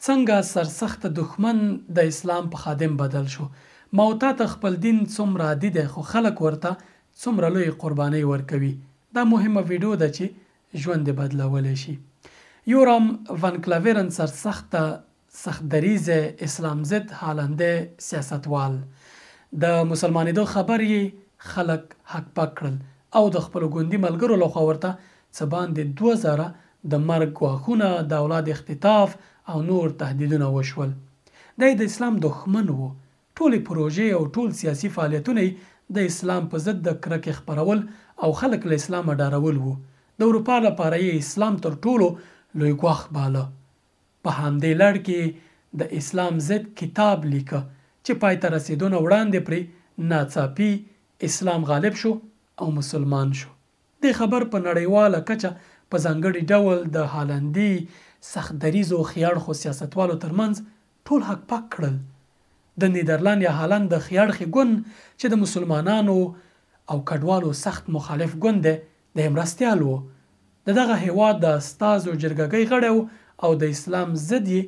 څنګه سرسخت دښمن د اسلام په خادم بدل شو. موتا ته خپل دین څومره عادي دی خو خلک ورته څومره لوی قربانۍ ورکوي. دا مهمه ویډیو ده چې ژوند بدلولی شي. یورام ون کلاویرن سخت دریز اسلام ضد هالنده سیاستوال. د مسلمانېدو خبر یې خلک حق پک کړل او د خپلو ګوندي ملګرو لخوا ورته څه باندې 2000 د مرګ ګواښونه، د اولاد اختطاف او نور تهدیدونه وشول. دی د اسلام دښمن و. ټولې پروژې او ټول سیاسي فعالیتونه د اسلام په ضد د کرکې خپرول او خلک له اسلامه ډارول وو. د اروپا لپاره یې اسلام تر ټولو لوی ګواښ باله. په همدې لړ کې د اسلام ضد کتاب لیکه چې پای ته رسېدو نه وړاندې پرې ناڅاپي اسلام غالب شو او مسلمان شو. دې خبر په نړیواله کچه په ځانګړي ډول د هالندي سخت دریزو خیاړخو سیاستوالو ترمنځ ټول حق پک کړل. د نیدرلند یا هالند د خیاړخې ګوند چې د مسلمانانو او کډوالو سخت مخالف ګوند دی د مرستیال و. د دغه هیواد د استازو جرګګۍ غړی او د اسلام ضد یې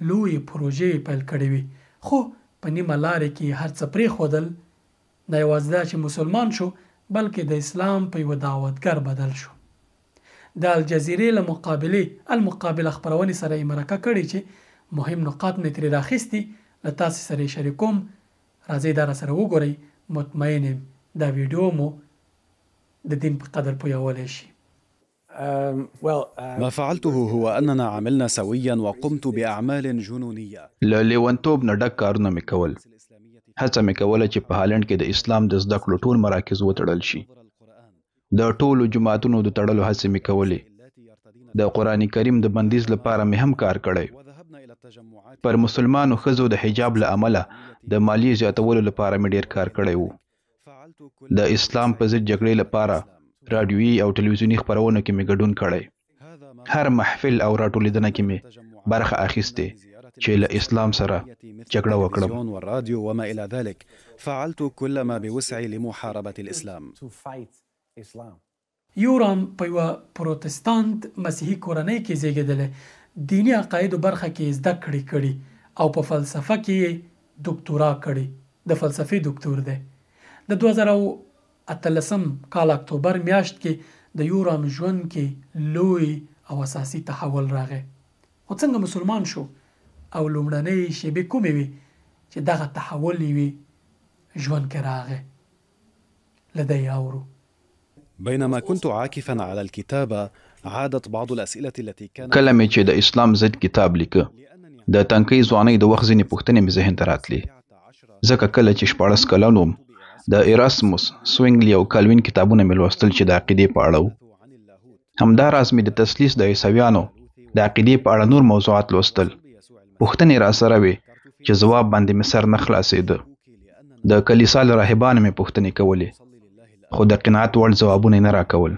لوی پروژې پیل کړې وي. خو په نیمه لارې کې هر څه پرېښودل. نه یوازې دا چې مسلمان شو بلکې د اسلام په یوه دعوتګر بدل شو. د الجزیرې له المقابله خپرونې سره یې مرکه کړې چې مهم نقاط مې ترې راخیستي له تاسې سره یې شریکوم. راځئ دا راسره وګورئ. مطمئن یم دا ویډیو مو د دین په قدر پویولی شي. ما فعلته هو أننا عملنا سويا وقمت بأعمال جنونية. له لیونتوب نه ډک کارونه مې کول. هڅه مې کوله چې په هالند کې د اسلام د زده کړو ټول مراکز وتړل شي. د ټولو جماعتونو د تړلو هڅې مې کولې. د قرآن کریم د بندیز لپاره مې هم کار کړی. پر مسلمانو ښځو د حجاب له امله د مالیې زیاتولو لپاره مې ډېر کار کړی و. د اسلام په ضد جګړې لپاره راډیویي او ټلویزیوني خپرونو کې مې ګډون کړی. هر محفل او راټولیدنه کې مې برخه اخیستې چې له اسلام سره جګړه وکړم. والراديو وما إلى ذلك. فعلت كل ما بوسعي لمحاربة الإسلام. یورام په یوه پروتستانت مسیحي کورنۍ کې زیږېدلی. دینی عقایدو برخه کې زده کړې او په فلسفه کې دکتورا کړې. د فلسفې دکتور دی. د 2018 کال اکتوبر میاشت کې د یورام ژوند کې لوی او اساسي تحول راغی. خو څنګه مسلمان شو او لومړنۍ شیبې کومې وي چې دغه تحول یې ژوند کې راغی؟ له دی اورو. بينما كنت عاكفا على الكتابة عادت بعض الأسئلة التي كان کله مې چې د اسلام ضد کتاب لیکه د تنکۍ ځوانۍ د وخت ځینې پوښتنې مې ذهن ته راتلې. ځکه کله چې 14 کلن وم د ایراسموس سوینګلي او کالوین کتابونه مې لوستل چې د عقیدې په اړه وو. همداراز مې د تثلیث د عیسویانو د عقیدې په اړه نور موضوعات لوستل. پوښتنې راسره وې چې ځواب باندې مې سر نه خلاصېده. د کلیسا له راهبانو مې پوښتنې کولې خو د قناعت وړ ځوابونه یې نه راکول.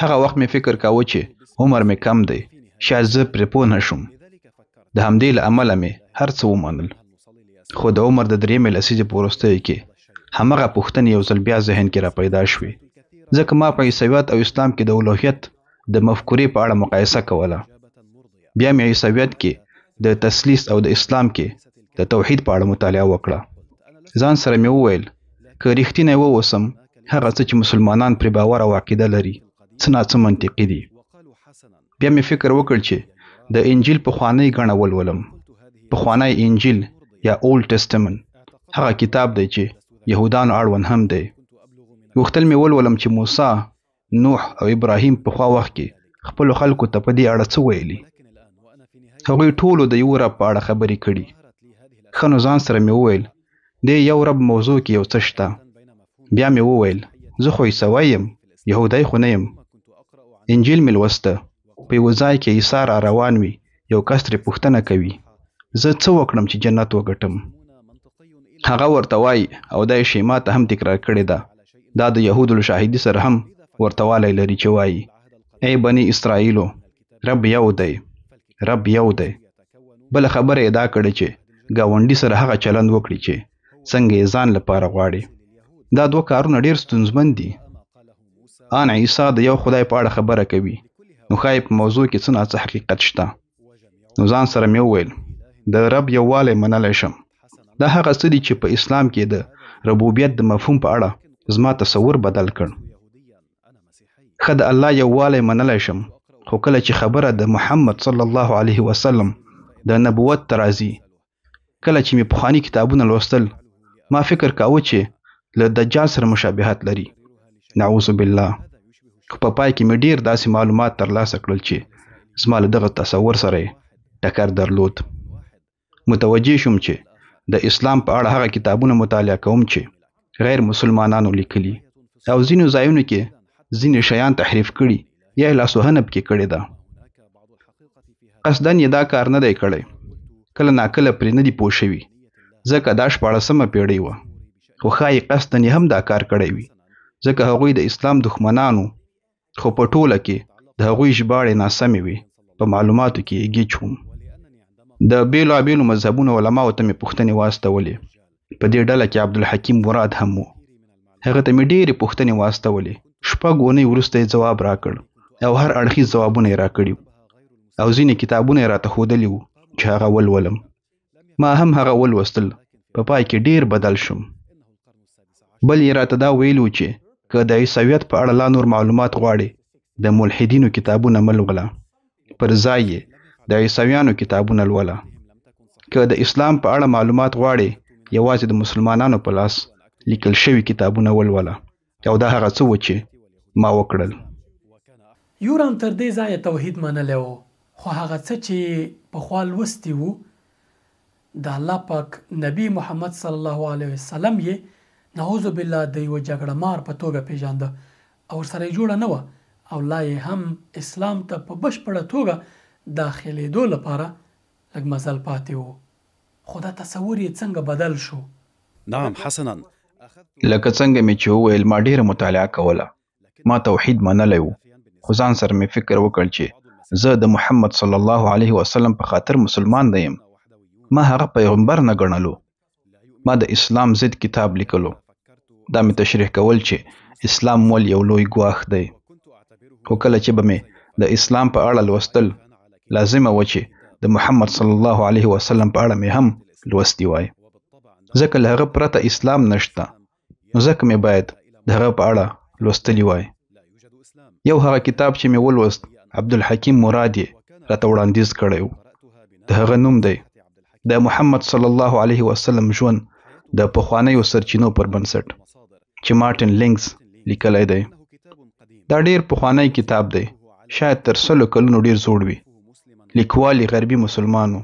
هغه وخت مې فکر کاوه چې عمر مې کم دی، شاید زه پرې پوه نه شم. د همدې له امله مې هر څه ومنل. خو د عمر د 3 لسیزې په وروستیو کې همغه پوښتنې یو ځل بیا ذهن کې را پیدا شوې. ځکه ما په عیسویت او اسلام کې د الوهیت د مفکورې په اړه مقایسه کوله. بیا مې عیسویت کې د تثلیث او د اسلام کې د توحید په اړه مطالعه وکړه. ځان سره مې وویل که رښتینی واوسم هغه څه چې مسلمانان پرې باور او عقیده لري څه ناڅه منطقي دي. بیا مې فکر وکړ چې د انجیل پخوانی ګڼه ولولم. پخوانی انجیل یا اولډ ټسټمنټ هغه کتاب دی چې یهودانو اړوند هم دی. غوښتل مې ولولم چې موسی، نوح او ابراهیم پخوا وخت کې خپلو خلکو ته په دې اړه څه ویلي. هغوی ټولو د یو رب په اړه خبرې کړي. ښه نو ځان سره مې وویل د یو رب موضوع کې یو څه شته. بیا مې وویل زه خو عیسوی یم، یهودی خو نه یم. انجیل مې لوسته. په یوه ځای کې عیسی را روان وي. یو کس ترې پوښتنه کوي زه څه وکړم چې جنت وګټم؟ هغه ورته وایي او دا یې شیما ته هم تکرار کړې ده. دا د یهودو له شاهدي سره هم ورته والی لري چې وایي ای بني اسرائیلو رب یو دی، رب یو دی. بله خبره یې دا کړې چې ګاونډي سره هغه چلند وکړي چې څنګه یې ځان لپاره غواړي. دا 2 کارونه ډېر ستونزمن دي. ان عیسی د یو خدای په اړه خبره کوي نو ښایي په موضوع کې څه ناڅه حقیقت شته. نو ځان سره مې وویل د رب یووالی منلی شم. دا هغه څه دي چې په اسلام کې د ربوبیت د مفهوم په اړه زما تصور بدل کړ. ښه د الله یووالی منلی شم، خو کله چې خبره د محمد صلی الله علیه وسلم د نبوت ته راځي، کله چې مې پخواني کتابونه لوستل، ما فکر کاوه چې له دجال سره مشابهت لري. نعوذ بالله. خو په پای کې مې ډېر داسې معلومات ترلاسه کړل چې زما له دغه تصور سره یې ټکر درلود. متوجه شوم چې د اسلام په اړه هغه کتابونه مطالعه کوم چې غیر مسلمانانو لیکلي، او ځینو ځایونو کې ځینې شیان تحریف کړي یا یې لاسوهنه پکې کړې ده. قصدن یې دا کار نه دی کړی، کله ناکله پرې نه دي پوه شوي، ځکه دا 14مه پیړۍ وه. خو ښایي قصدن یې هم دا کار کړی وي، ځکه هغوی د اسلام دښمنانو، خو په ټوله کې د هغوی ژباړې ناسمې وي. په معلوماتو کې یې ګیچ وم. د بیلابیلو مذهبونو علماو ته مې پوښتنې واستولې. په دې ډله کې عبدالحکیم مراد هم و. هغه ته مې ډېرې پوښتنې واستولې. 6 اونۍ وروسته یې ځواب راکړ او هر اړخیز ځوابونه یې راکړي او ځینې کتابونه یې راته ښودلي وو چې هغه ولولم. ما هم هغه ولوستل. په پای کې ډېر بدل شوم. بل یې راته دا ویلي وو چې که د عیسویت په اړه لا نور معلومات غواړې، د ملحدینو کتابونه مه لوله، پر ځای یې د عیسویانو کتابونه لوله. که د اسلام په اړه معلومات غواړې، یوازې د مسلمانانو په لاس لیکل شوي کتابونه ولوله. او دا هغه څه و چې ما وکړل. یورام تر دې ځایه توحید منلی و، خو هغه څه چې پخوا لوستي وو د الله پاک نبی محمد صلی الله علیه وسلم یې نعوذ بالله د یوه جګړه مار په توګه پیژانده او ورسره یې جوړه نه وه، او لا یې هم اسلام ته په بشپړه توګه داخلېدو لپاره لږ مزل پاتې و. خو دا تصور یې څنګه بدل شو؟ نعم حسنا. لکه څنګه مې چې وویل، ما ډېره مطالعه کوله. ما توحید منلی و، خو ځان سره مې فکر وکړ چې زه د محمد صلی الله علیه وسلم په خاطر مسلمان نه یم. ما هغه پیغمبر نه ګڼلو. ما د اسلام ضد کتاب لیکلو. دا مې تشریح کول چې اسلام مول یو لوی ګواښ دی. خو کله چې به مې د اسلام په اړه لوستل، لازمه و چې د محمد صلی الله علیه وسلم په اړه مې هم لوستی وای، ځکه له هغه پرته اسلام نشته. نو ځکه مې باید د هغه په اړه لوستلی وای. یو هغه کتاب چې مې ولوست، عبدالحکیم مراد یې راته وړاندیز کړی و. د هغه نوم دی د محمد صلی الله علیه وسلم ژوند د پخوانیو سرچینو پر بنسټ، چې مارټن لینګز لیکلی دی. دا ډېر پخوانی کتاب دی، شاید تر 100 کلونو ډېر زوړ وي. لیکوال یې غربي مسلمان و.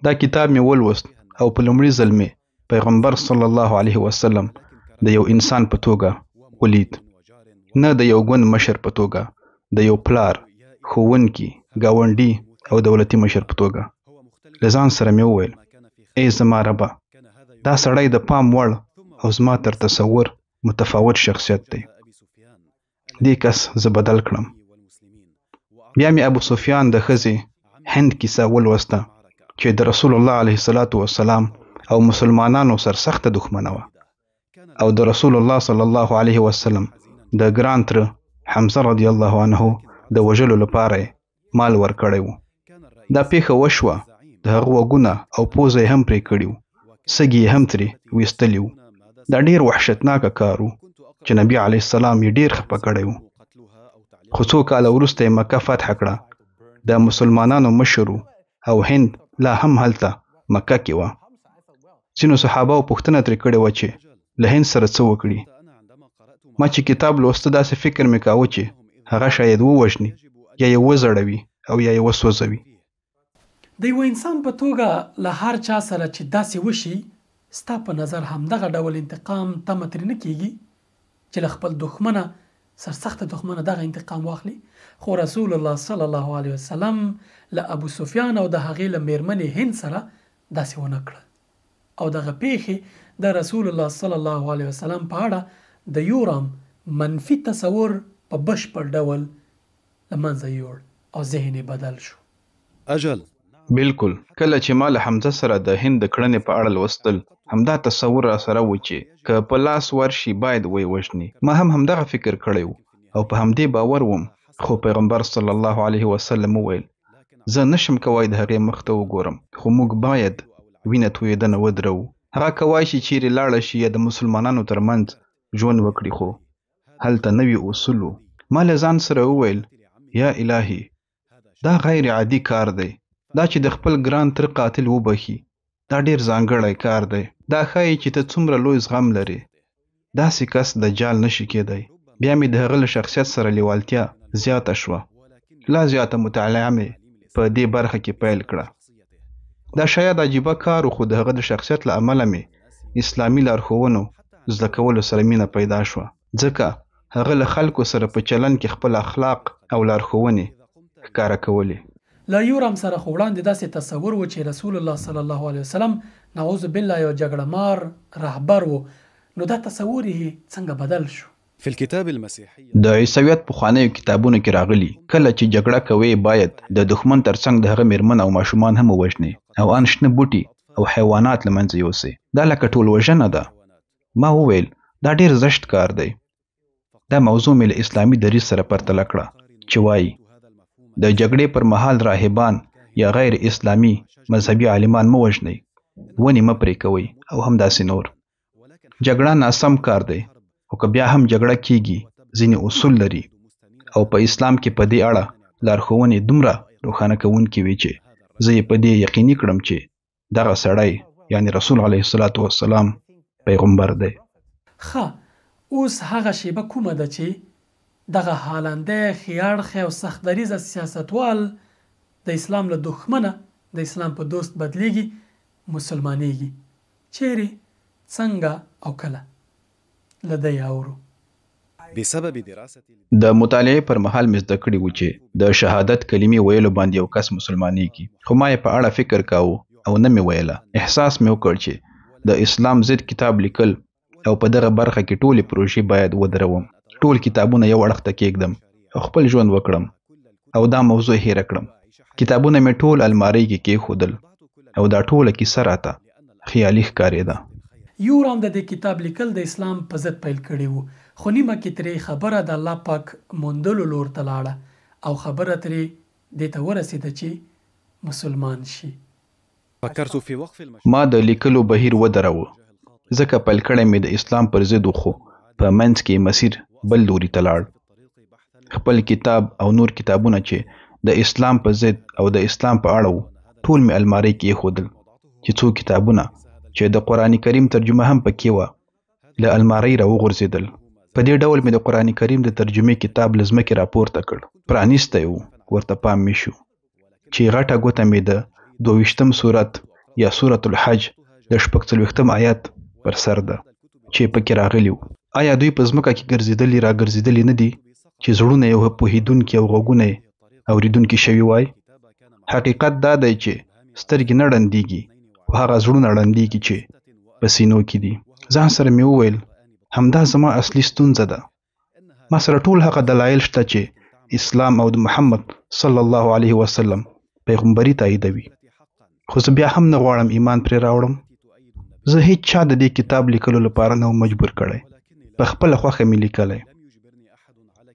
دا کتاب مې ولوست او په لومړي ځل مې پیغمبر صلی الله علیه وسلم د یو انسان په توګه ولید، نه د یو ګوند مشر په توګه، د یو پلار، ښوونکي، ګاونډي او دولتي مشر په توګه. له ځان سره مې وویل، ای زما ربه، دا سړی د پام وړ او زما تر تصور متفاوت شخصیت دی. دې کس زه بدل کړم. بیا مې ابو سفیان د ښځې هند کیسه ولوسته چې د رسول الله علیه الصلاة والسلام او مسلمانانو سرسخته دښمنه وه، او د رسول الله صلی الله علیه وسلم د ګران تره حمزه رضی الله عنه د وژلو لپاره مال ورکړی و. دا پیښه وشوه، د هغه وګونه او پوزه یې هم پرې کړي وو، سږي یې هم ترې ویستلي وو. دا ډېر وحشتناکه کار و چې نبي علیه السلام یې ډېر خفه کړی و. خو څو کاله وروسته یې مکه فتح کړه. د مسلمانانو مشر او هند لا هم هلته مکه کې وه. ځینو صحابهو پوښتنه ترې کړې وه چې له هند سره څه وکړي. ما چې کتاب لوسته، داسې فکر مې کاوه چې هغه شاید ووژني، یا یې وزړوي او یا یې وسوځوي. د یو انسان په توګه له هر چا سره چې داسې وشي، ستا په نظر همدغه ډول انتقام تمه ترې نه کیږي چې له خپل دښمنه، سرسخته دښمنه دغه انتقام واخلي؟ خو رسول الله صلی الله علیه وسلم له ابو سفیان او د هغې له میرمنې هند سره داسې ونه کړه، او دغه پیښې د رسول الله صلی الله علیه وسلم په اړه د یورام منفي تصور په بشپړ ډول له منځه یوړ او ذهن یې بدل شو. أجل بالکل. کله چې ما له حمزه سره د هند د کړنې په اړه لوستل، همدا تصور را سره و چې که په لاس ورشي باید وی وژني. ما هم همدغه فکر کړی و او په همدې باور وم. خو پیغمبر صلی الله علیه وسلم وویل، زه نشم کوای د هغې مخ ته وګورم، خو موږ باید وینه تویېدنه ودرو. هغه کوای شي چیرې لاړه شي یا د مسلمانانو ترمنځ ژوند وکړي، خو هلته نوي اصول وو. ما له ځان سره وویل یا الهي دا غیر عادي کار دی. دا چې د خپل ګران تر قاتل وبخي دا ډیر ځانګړی کار دی. دا ښایي چې ته څومره لوی زغم لرې. داسې کس دجال نشي کېدی. بیا مې د هغه له شخصیت سره لیوالتیا زیاته شوه. لا زیاته مطالعه مې په دې برخه کې پیل کړه. دا شاید عجیبه کار خو د هغه د شخصیت له امله مې اسلامي لارښوونو زده کولو سره مینه پیدا شوه، ځکه هغه له خلکو سره په چلن کې خپل اخلاق او لارښوونې ښکاره کولې. له یورام سره خو وړاندې داسې تصور و چې رسول الله صلی الله علیه وسلم نعوذ بالله یو جګړه مار رهبر و، نو دا تصور یې څنګه بدل شو؟ في الكتاب المسيحي د عیسویت پخوانیو کتابونو کې راغلي کله چې جګړه کوي باید د دښمن ترڅنګ د هغه میرمن او ماشومان هم ووژني او ان شنه بوټي او حیوانات له منځه یوسي. دا لکه ټول وژنه ده. ما وویل دا ډیر زشت کار دی. دا موضوع مې له اسلامي دریځ سره پرتله کړه چې وایي د جګړې پر مهال راهبان یا غیر اسلامي مذهبي عالمان مه وژنئ، ونې مه پرې کوئ او همداسې نور. جګړه ناسم کار دی، خو که بیا هم جګړه کیږي ځینې اصول لري او په اسلام کې په دې اړه لارښوونې دومره روښانه کوونکې وي چې زه یې په دې یقیني کړم چې دغه سړی یعنی رسول علیه الصلاة والسلام پیغمبر دی. ښه، اوس هغه شیبه کومه ده چې دغه حالنده خیاړخې او سخت دریځه سیاستوال د اسلام له دښمنه د اسلام په دوست بدلیږي، مسلمانېږي؟ چیرې، څنګه او کله؟ لدی اورو. بسبب دراسة د مطالعې پر مهال مې زده کړي و چې د شهادت کلمې ویلو باندې یو کس مسلمانېږي، خو ما یې په اړه فکر کاوه او نه مې ویله. احساس مې وکړ چې د اسلام ضد کتاب لیکل او په دغه برخه کې ټولې پروژې باید ودروم، ټول کتابونه یو اړخ ته کېږدم او خپل ژوند وکړم او دا موضوع هېره کړم. کتابونه مې ټول المارۍ کې کېښودل او دا ټوله کیسه راته خیالي ښکارېده. یورام د دې کتاب لیکل د اسلام په ضد پیل کړی وو، خو نیمه کې ترې خبره د الله پاک موندلو لور ته لاړه او خبره ترې دې ته ورسېده چې مسلمان شي. فكرت في وقف المشروع. ما د لیکلو بهیر ودروه ځکه پیل کړی مې د اسلام پر ضد خو په منځ کې مسیر بل لوري ته لاړ. خپل کتاب او نور کتابونه چې د اسلام په ضد او د اسلام په اړه وو ټول مې المارۍ کې ایښودل، چې څو کتابونه چې د قرآن کریم ترجمه هم پکې وه له المارۍ راوغورځېدل. په دې ډول مې د قرآن کریم د ترجمې کتاب له ځمکې راپورته کړ، پرانیستی و، ورته پام مې شو چې غټه ګوته مې د 22 سورت یا سورة الحج د 46 آیت پر سر ده چې پکې راغلی و. آیا دوی په ځمکه کې ګرځېدلي راګرځېدلي نه دي چې زړونه یې پوهېدونکي او غوږونه یې اورېدونکي شوي وای؟ حقیقت دا دی چې سترګې نه ړندېږي، خو هغه زړونه ړندېږي چې په سینو کې دي. ځان سره مې وویل همدا زما اصلي ستونزه ده. ما سره ټول هغه دلایل شته چې اسلام او د محمد صلی الله علیه وسلم پیغمبري تاییدوي، خو زه بیا هم نه غواړم ایمان پرې راوړم. زه هیڅ چا د دې کتاب لیکلو لپاره نه مجبور کړی، په خپله خوښه مې لیکلی.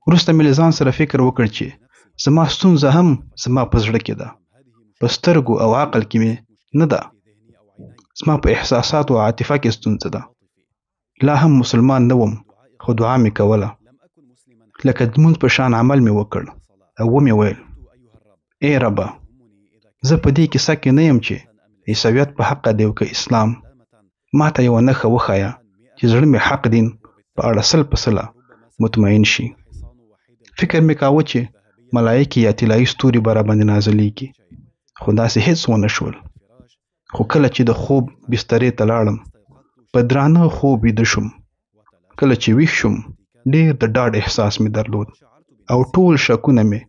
وروسته مې له ځان سره فکر وکړ چې زما ستونزه هم زما په زړه کې ده، په سترګو او عقل کې مې نه ده. زما په احساساتو او عاطفه کې ستونزه ده. لا هم مسلمان نه وم، خو دعا مې کوله، لکه د لمونځ په شان عمل مې وکړ او ومې ویل ای ربه، زه په دې کیسه کې نه یم چې عیسویت په حقه دی او که اسلام. ما ته یوه نښه وښایه چې زړه مې حق دین په اړه 100% مطمئن شي. فکر مې کاوه چې ملایکې یا طلایي ستوري به راباندې نازلیږي، خو داسې هیڅ ونه شول. خو کله چې د خوب بسترې ته لاړم په درانه خوب ویده شوم. کله چې ویښ شوم ډېر د ډاډ احساس مې درلود او ټول شکونه مې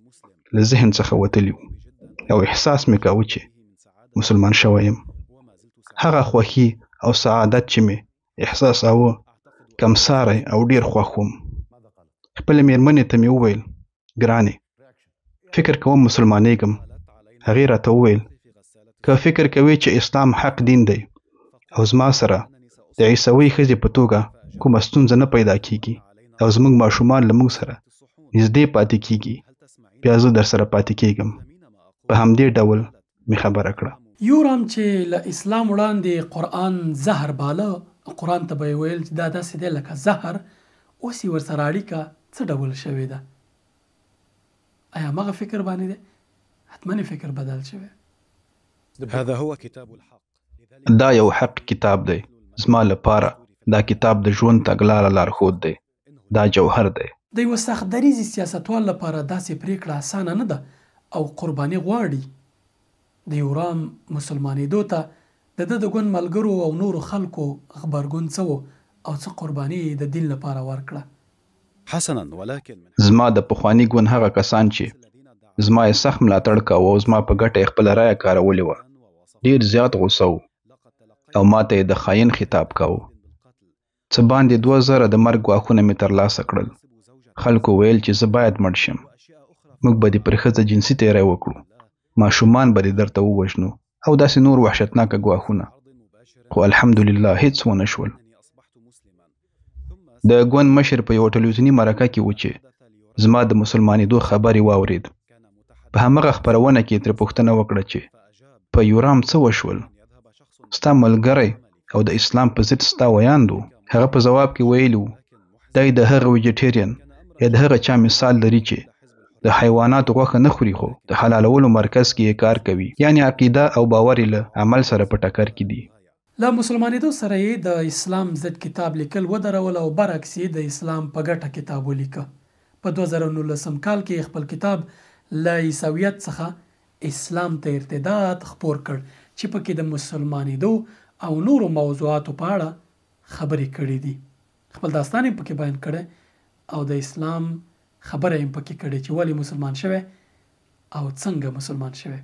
له ذهن څخه وتلي وو او احساس مې کاوه چې مسلمان شوی یم. هغه خوښي او سعادت چې مې احساساوه کمساری او ډېر خوښ وم. خپلې مېرمنې ته مې وویل ګرانې فکر کوم مسلمانېږم. هغې راته وویل که فکر کوي چې اسلام حق دین دی او زما سره د عیسوي ښځې په توګه کومه ستونزه نه پیدا کیږي او زموږ ماشومان له موږ سره نږدې پاتې کیږي، بیا زه در سره پاتې کیږم. په همدې ډول مې خبره کړه. یورام چې له اسلام وړاندې قرآن زهر باله، قرآن ته به یې ویل چې دا داسې دی لکه زهر، اوس یې ورسره اړیکه څه ډول شوې ده؟ آیا همغه فکر باندې دی؟ حتما فکر بدل شوی. هذا هو كتاب الحق. دا یو حق کتاب دی. زما لپاره دا کتاب د ژوند تګلاره لارښود دی. دا جوهر دی. د یوه سخت دریځي سیاستوال لپاره داسې پریکړه اسانه نه ده او قرباني غواړي. د یورام مسلمانېدو ته د ده د ګوند ملګرو او نورو خلکو غبرګون څه و او څه قرباني یې د دین لپاره ورکړه؟ حسنا، ولكن زما د پخواني ګوند هغه کسان چې زما یې سخت ملاتړ کاوه او زما په ګټه یې خپله رایه کارولې وه، ډېر زیات غوسه و او ما ته یې د خاین خطاب کاوه. څه باندې 2000 د مرګ ګواښونه مې ترلاسه کړل. خلکو ویل چې زه باید مړ شم. موږ به دې پر ښځه جنسي تیری وکړو. ماشومان به دې درته ووژنو او داسې نور وحشتناکه ګواښونه. خو الحمدلله هیڅ ونه شول. د ګوند مشر په یوه ټلویزیوني مرکه کې و چې زما د مسلمانېدو خبر یې واورېد. په همغه خپرونه کې یې ترې پوښتنه وکړه چې په یورام څه وشول؟ ستا ملګری او د اسلام په ضد ستا ویاند و. هغه په ځواب کې ویلي و دی د هغه ویجیټیرین یا د هغه چا مثال لري چې د حیواناتو غوښه نه خوري خو د حلالولو مرکز کې یې کار کوي. یعنی عقیده او باور یې له عمل سره په ټکر کې دي. له مسلمانېدو سره یې د اسلام ضد کتاب لیکل ودرول او برعکس یې د اسلام په ګټه کتاب ولیکه. په 2019 کال کې خپل کتاب له عیسویت څخه اسلام ته ارتداد خپور کړ چې پکې د مسلمانېدو او نورو موضوعاتو په اړه خبرې کړې دي. خپل داستان یې پکې بیان کړی او د اسلام خبره یې پکې کړې چې ولې مسلمان شوی او څنګه مسلمان شوی.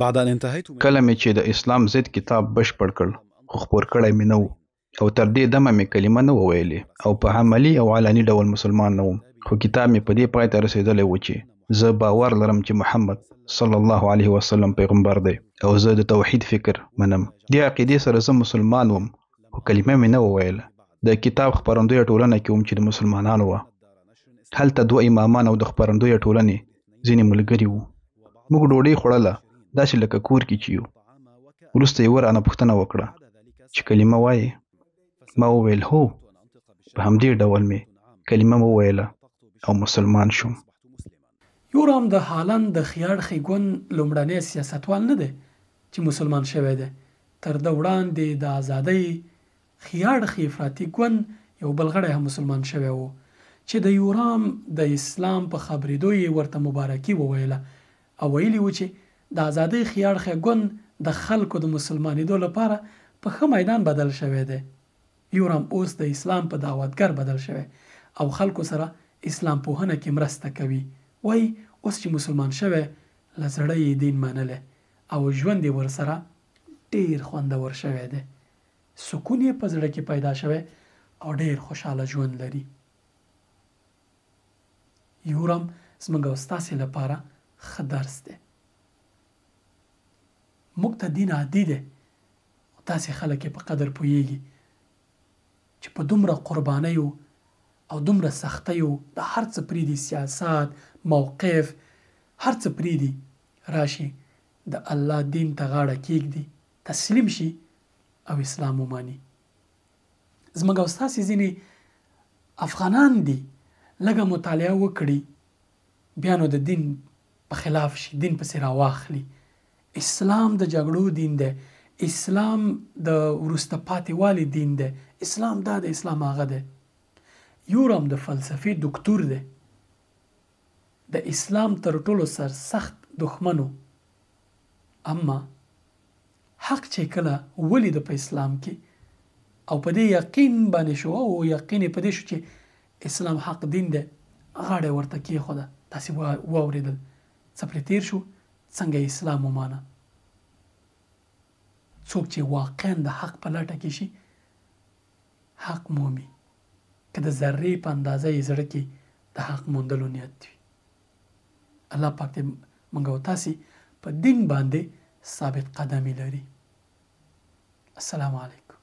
بعد ان انتهيت کله مې چې د اسلام ضد کتاب بشپړ کړ خو خپور کړی مې نه و او تر دې دمه مې کلمه نه وه ویلې او په عملي او علني ډول مسلمان نه وم. خو کتاب مې په دې پای ته رسېدلی و چې زه باور لرم چې محمد صلی الله علیه وسلم پیغمبر دی او زه د توحید فکر منم. دې عقیدې سره زه مسلمان وم خو کلمه مې نه وه ویله. د کتاب خپرندویه ټولنه کې وم چې د مسلمانانو وه. هلته 2 امامان او د خپرندویه ټولنې ځینې ملګري وو. موږ ډوډۍ خوړله داسې لکه کور کې چې یو. وروسته یې رانه پوښتنه وکړه چې کلمه وایې؟ ما وویل هو. په همدې ډول مې کلمه وویله او مسلمان شوم. یورام د هالند د خیاړخي ګوند لومړنی سیاستوال نه دی چې مسلمان شوی دی. تر ده وړاندې د ازادۍ خیاړخي افراطي ګوند یو بل غړی هم مسلمان شوی و چې د یورام د اسلام په خبرېدو یې ورته مبارکي وویله او ویلي و چې د ازادۍ خیاړخي ګوند د خلکو د مسلمانېدو لپاره په ښه میدان بدل شوی دی. یورام اوس د اسلام په دعوتګر بدل شوی او خلکو سره اسلام پوهنه کې مرسته کوي. وای اوس چې مسلمان شوی له زړه یې دین منلی او ژوند یې ورسره ډېر خوندور شوی دی. سکون یې په زړه کې پیدا شوی او ډېر خوشحاله ژوند لري. یورام زموږ او ستاسې لپاره ښه درس دی. موږ ته دین عادي دی خو داسې خلک یې په قدر پوهیږي چې په دومره قربانیو او دومره سختیو د هر څه پریدي، سیاست، موقف، هر څه پریدي، راشي د الله دین ته غاړه کیږدي، تسلیم شي او اسلام وماني. زموږ او ستاسې ځینې افغانان دي لږه مطالعه وکړي بیا نو د دین په خلاف شي، دین پسې راواخلي. اسلام د جګړو دین دی، اسلام د وروسته پاتې والي دین دی، اسلام دا د اسلام هغه دی. یورام د فلسفې دکتور دی، د اسلام تر ټولو سرسخت دښمنو. اما حق چې کله ولید په اسلام کې او په دې یقین باندې شو او یقین په دې شو چې اسلام حق دین دی، غاړه ورته کېښوده. تاسې واورېدل څه پرې تېر شو، څنګه اسلام ومانه. څوک چې واقعا د حق په لټه کې شي حق مومي، که د ذرې په اندازه یې زړه کې د حق موندلو نیت وي. الله پاک دې موږ او تاسې په دین باندې ثابت قدمي لري. السلام علیکم.